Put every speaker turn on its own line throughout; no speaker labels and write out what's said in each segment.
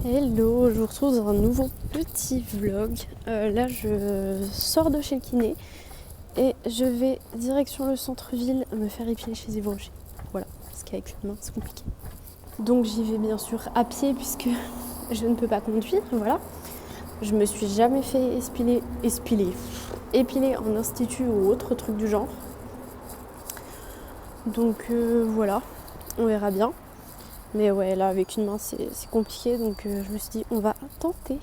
Hello, je vous retrouve dans un nouveau petit vlog. Là je sors de chez le kiné et je vais direction le centre-ville me faire épiler chez Yves Rocher. Voilà, parce qu'avec une main c'est compliqué. Donc j'y vais bien sûr à pied puisque je ne peux pas conduire, voilà. Je me suis jamais fait épiler en institut ou autre truc du genre. Donc voilà, on verra bien. Mais ouais, là avec une main c'est compliqué, donc je me suis dit on va tenter.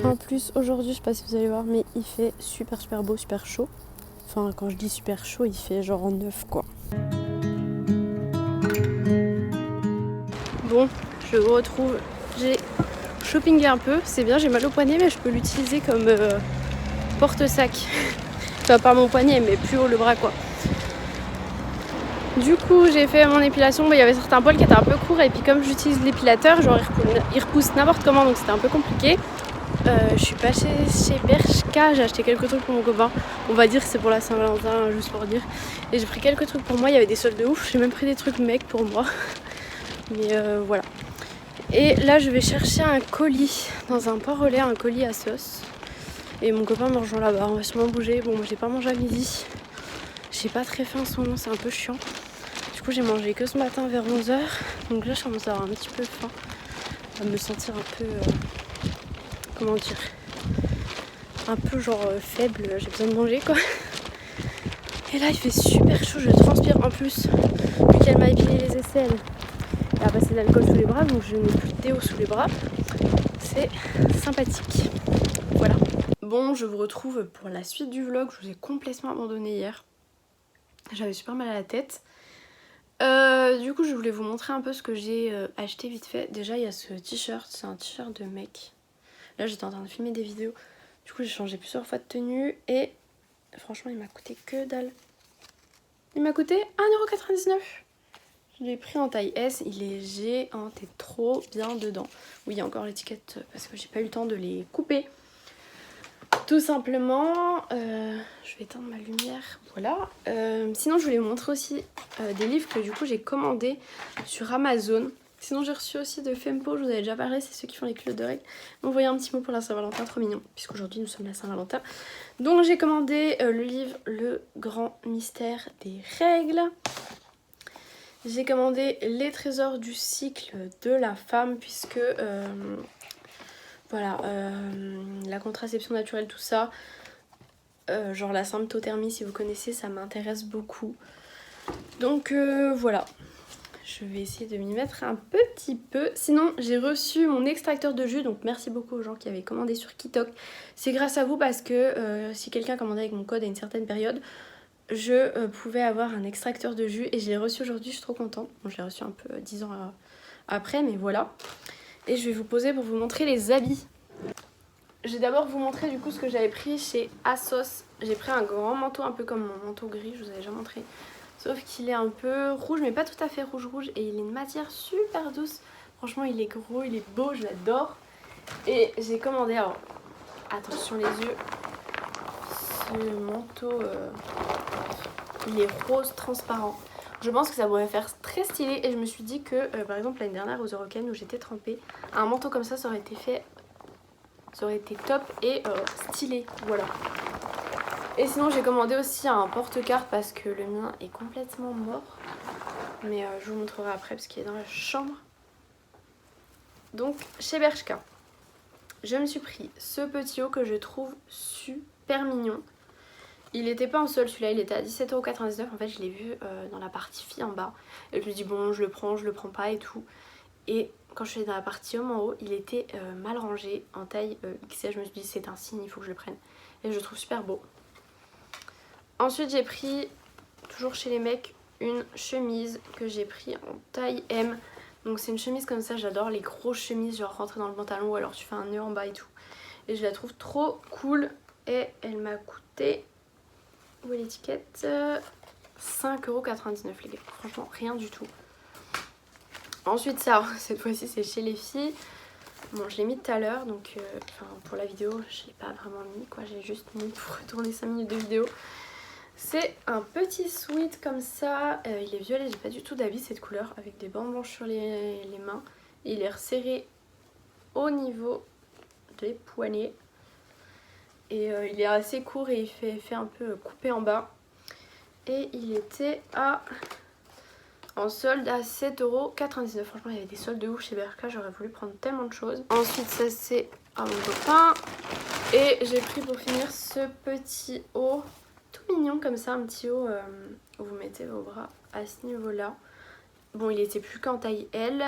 En plus aujourd'hui, je sais pas si vous allez voir, mais il fait super beau, super chaud. Enfin quand je dis super chaud, il fait genre 9 quoi. Bon, je vous retrouve, j'ai shoppingé un peu, c'est bien, j'ai mal au poignet mais je peux l'utiliser comme porte-sac. Enfin pas mon poignet mais plus haut le bras quoi. Du coup j'ai fait mon épilation, il y avait certains poils qui étaient un peu courts et puis comme j'utilise l'épilateur, genre il repousse n'importe comment donc c'était un peu compliqué. Je suis passée chez Bershka, j'ai acheté quelques trucs pour mon copain. On va dire que c'est pour la Saint-Valentin, juste pour dire. Et j'ai pris quelques trucs pour moi, il y avait des soldes de ouf. J'ai même pris des trucs mecs pour moi. Mais voilà. Et là je vais chercher un colis dans un port relais, un colis à sauce. Et mon copain me rejoint là-bas, on va sûrement bouger. Bon moi j'ai pas mangé à midi. J'ai pas très faim en ce moment, c'est un peu chiant. Du coup j'ai mangé que ce matin vers 11h. Donc là je commence à avoir un petit peu faim. À me sentir un peu... comment dire, un peu genre faible, j'ai besoin de manger quoi. Et là il fait super chaud, je transpire en plus, vu qu'elle m'a épilé les aisselles. Elle a passé de l'alcool sous les bras, donc je n'ai plus de déo sous les bras. C'est sympathique. Voilà. Bon, je vous retrouve pour la suite du vlog. Je vous ai complètement abandonné hier. J'avais super mal à la tête. Du coup je voulais vous montrer un peu ce que j'ai acheté vite fait. Déjà il y a ce t-shirt, c'est un t-shirt de mec. Là j'étais en train de filmer des vidéos. Du coup j'ai changé plusieurs fois de tenue et franchement il m'a coûté que dalle. Il m'a coûté 1,99€. Je l'ai pris en taille S, il est géant et trop bien dedans. Oui il y a encore l'étiquette parce que j'ai pas eu le temps de les couper. Tout simplement, je vais éteindre ma lumière, voilà. Sinon je voulais vous montrer aussi des livres que du coup j'ai commandés sur Amazon. Sinon j'ai reçu aussi de Fempo, je vous avais déjà parlé, c'est ceux qui font les culottes de règles. Donc voyez un petit mot pour la Saint-Valentin, trop mignon, puisqu'aujourd'hui nous sommes la Saint-Valentin. Donc j'ai commandé le livre Le Grand Mystère des Règles. J'ai commandé Les Trésors du cycle de la femme, puisque... voilà, la contraception naturelle, tout ça, genre la symptothermie si vous connaissez, ça m'intéresse beaucoup. Donc voilà, je vais essayer de m'y mettre un petit peu. Sinon j'ai reçu mon extracteur de jus, donc merci beaucoup aux gens qui avaient commandé sur Kitok. C'est grâce à vous parce que si quelqu'un commandait avec mon code à une certaine période, je pouvais avoir un extracteur de jus et je l'ai reçu aujourd'hui, je suis trop contente. Bon je l'ai reçu un peu 10 ans après mais voilà. Et je vais vous poser pour vous montrer les habits. Je vais d'abord vous montrer du coup ce que j'avais pris chez ASOS. J'ai pris un grand manteau un peu comme mon manteau gris, je vous avais déjà montré. Sauf qu'il est un peu rouge mais pas tout à fait rouge et il est une matière super douce. Franchement il est gros, il est beau, je l'adore. Et j'ai commandé, alors attention les yeux, ce manteau, il est rose transparent. Je pense que ça pourrait faire très stylé et je me suis dit que par exemple l'année dernière aux Eurocaines où j'étais trempée, un manteau comme ça aurait été fait, ça aurait été top et stylé, voilà. Et sinon j'ai commandé aussi un porte-carte parce que le mien est complètement mort. Mais je vous montrerai après parce qu'il est dans la chambre. Donc chez Bershka, je me suis pris ce petit haut que je trouve super mignon. Il n'était pas en solde celui-là, il était à 17,99€. En fait je l'ai vu dans la partie fille en bas. Et je me dis bon je le prends pas et tout. Et quand je suis dans la partie homme en haut, il était mal rangé en taille XL. Je me suis dit c'est un signe, il faut que je le prenne. Et je le trouve super beau. Ensuite j'ai pris, toujours chez les mecs, une chemise que j'ai pris en taille M. Donc c'est une chemise comme ça, j'adore les grosses chemises, genre rentrer dans le pantalon ou alors tu fais un nœud en bas et tout. Et je la trouve trop cool et elle m'a coûté, où est l'étiquette, 5,99€ les gars, franchement rien du tout. Ensuite ça, cette fois-ci c'est chez les filles. Bon, je l'ai mis tout à l'heure, donc pour la vidéo, je l'ai pas vraiment mis quoi, j'ai juste mis pour retourner 5 minutes de vidéo. C'est un petit sweat comme ça, il est violet, j'ai pas du tout d'habit cette couleur, avec des bandes blanches sur les mains. Il est resserré au niveau des poignets. Et il est assez court et il fait un peu coupé en bas. Et il était en solde à 7,99€. Franchement, il y avait des soldes de ouf chez Bershka, j'aurais voulu prendre tellement de choses. Ensuite, ça c'est à mon copain. Et j'ai pris pour finir ce petit haut tout mignon comme ça, un petit haut où vous mettez vos bras à ce niveau-là. Bon, il était plus qu'en taille L,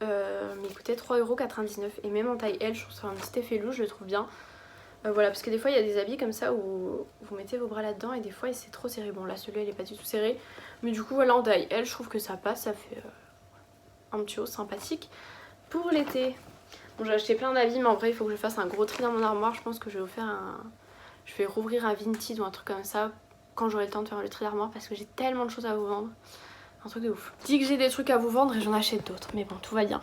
mais il coûtait 3,99€. Et même en taille L, je trouve ça un petit effet louche, je le trouve bien. Voilà, parce que des fois il y a des habits comme ça où vous mettez vos bras là-dedans et des fois c'est trop serré. Bon là celui-là il est pas du tout serré, mais du coup voilà en taille L je trouve que ça passe, ça fait un petit haut sympathique pour l'été. Bon j'ai acheté plein d'habits mais en vrai il faut que je fasse un gros tri dans mon armoire. Je pense que je vais rouvrir un Vinted ou un truc comme ça quand j'aurai le temps de faire le tri d'armoire parce que j'ai tellement de choses à vous vendre. Un truc de ouf. Je dis que j'ai des trucs à vous vendre et j'en achète d'autres, mais bon tout va bien.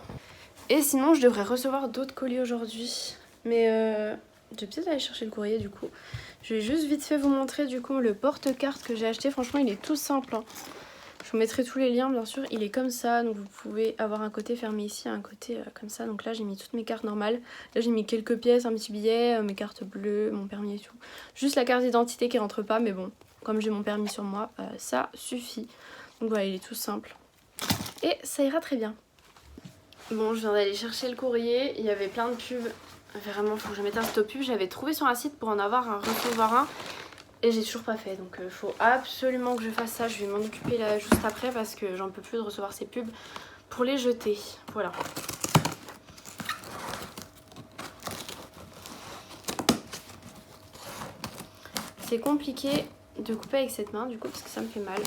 Et sinon je devrais recevoir d'autres colis aujourd'hui, mais je vais peut-être aller chercher le courrier du coup. Je vais juste vite fait vous montrer du coup le porte-carte que j'ai acheté. Franchement il est tout simple, hein. Je vous mettrai tous les liens bien sûr. Il est comme ça, donc vous pouvez avoir un côté fermé ici, un côté comme ça. Donc là j'ai mis toutes mes cartes normales. Là j'ai mis quelques pièces, un petit billet, mes cartes bleues, mon permis et tout. Juste la carte d'identité qui rentre pas, mais bon, comme j'ai mon permis sur moi, ça suffit. Donc voilà, il est tout simple. Et ça ira très bien. Bon, je viens d'aller chercher le courrier, il y avait plein de pubs. Vraiment, faut que je mette un stop pub. J'avais trouvé sur un site pour en avoir un, recevoir un. Et j'ai toujours pas fait. Donc il faut absolument que je fasse ça. Je vais m'en occuper là juste après parce que j'en peux plus de recevoir ces pubs pour les jeter. Voilà. C'est compliqué de couper avec cette main du coup parce que ça me fait mal.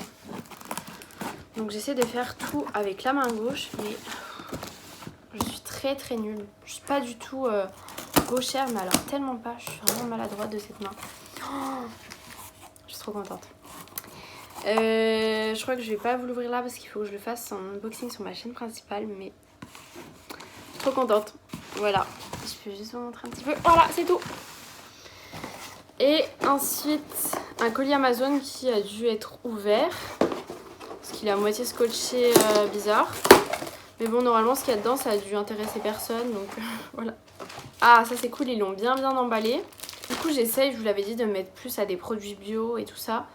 Donc j'essaie de faire tout avec la main gauche. Mais je suis très nulle. Je suis pas du tout... gauchère, mais alors tellement pas, je suis vraiment maladroite de cette main. Oh, je suis trop contente. Je crois que je vais pas vous l'ouvrir là parce qu'il faut que je le fasse en unboxing sur ma chaîne principale, mais trop contente. Voilà, je peux juste vous montrer un petit peu. Voilà, c'est tout. Et ensuite, un colis Amazon qui a dû être ouvert parce qu'il est à moitié scotché bizarre. Mais bon, normalement, ce qu'il y a dedans, ça a dû intéresser personne, donc voilà. Ah, ça c'est cool, ils l'ont bien emballé. Du coup, j'essaye, je vous l'avais dit, de mettre plus à des produits bio et tout ça.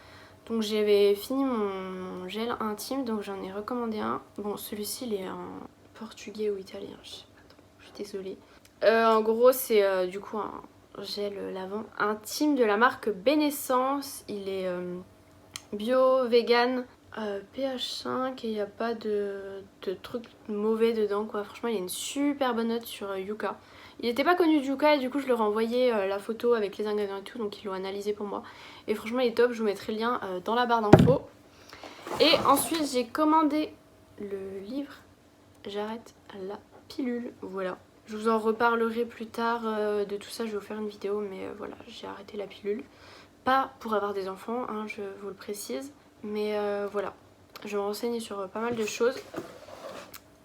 Donc j'avais fini mon gel intime, donc j'en ai recommandé un. Bon, celui-ci, il est en portugais ou italien, je sais pas trop, je suis désolée. En gros, c'est du coup un gel lavant intime de la marque Benessence. Il est bio, vegan, pH 5 et il n'y a pas de trucs mauvais dedans quoi. Franchement il y a une super bonne note sur Yuka. Il n'était pas connu de Yuka et du coup je leur ai envoyé la photo avec les ingrédients et tout, donc ils l'ont analysé pour moi. Et franchement il est top, je vous mettrai le lien dans la barre d'infos. Et ensuite j'ai commandé le livre J'arrête la pilule, voilà. Je vous en reparlerai plus tard de tout ça, je vais vous faire une vidéo, mais voilà, j'ai arrêté la pilule. Pas pour avoir des enfants, hein, je vous le précise. Mais voilà, je vais me renseigner sur pas mal de choses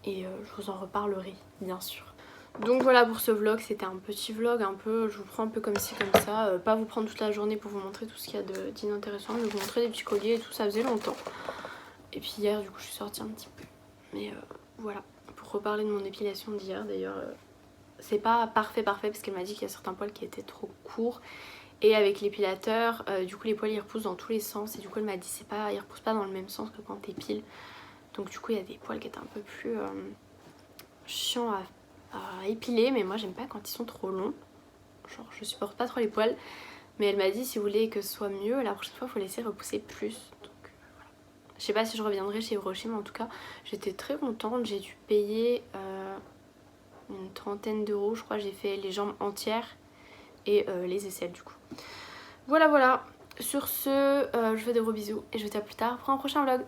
et je vous en reparlerai bien sûr. Donc voilà pour ce vlog, c'était un petit vlog un peu, je vous prends un peu comme ci comme ça, pas vous prendre toute la journée pour vous montrer tout ce qu'il y a d'inintéressant, mais vous montrer des petits colliers et tout, ça faisait longtemps. Et puis hier du coup je suis sortie un petit peu, mais voilà, pour reparler de mon épilation d'hier d'ailleurs, c'est pas parfait parce qu'elle m'a dit qu'il y a certains poils qui étaient trop courts. Et avec l'épilateur, du coup les poils ils repoussent dans tous les sens. Et du coup elle m'a dit ils repoussent pas dans le même sens que quand t'épiles. Donc du coup il y a des poils qui étaient un peu plus chiants à épiler. Mais moi j'aime pas quand ils sont trop longs. Genre je supporte pas trop les poils. Mais elle m'a dit si vous voulez que ce soit mieux, la prochaine fois il faut laisser repousser plus. Donc voilà. Je sais pas si je reviendrai chez Hiroshi, mais en tout cas j'étais très contente. J'ai dû payer une 30aine d'euros. Je crois j'ai fait les jambes entières et les aisselles du coup. Voilà, sur ce, je vous fais de gros bisous et je vous dis à plus tard pour un prochain vlog.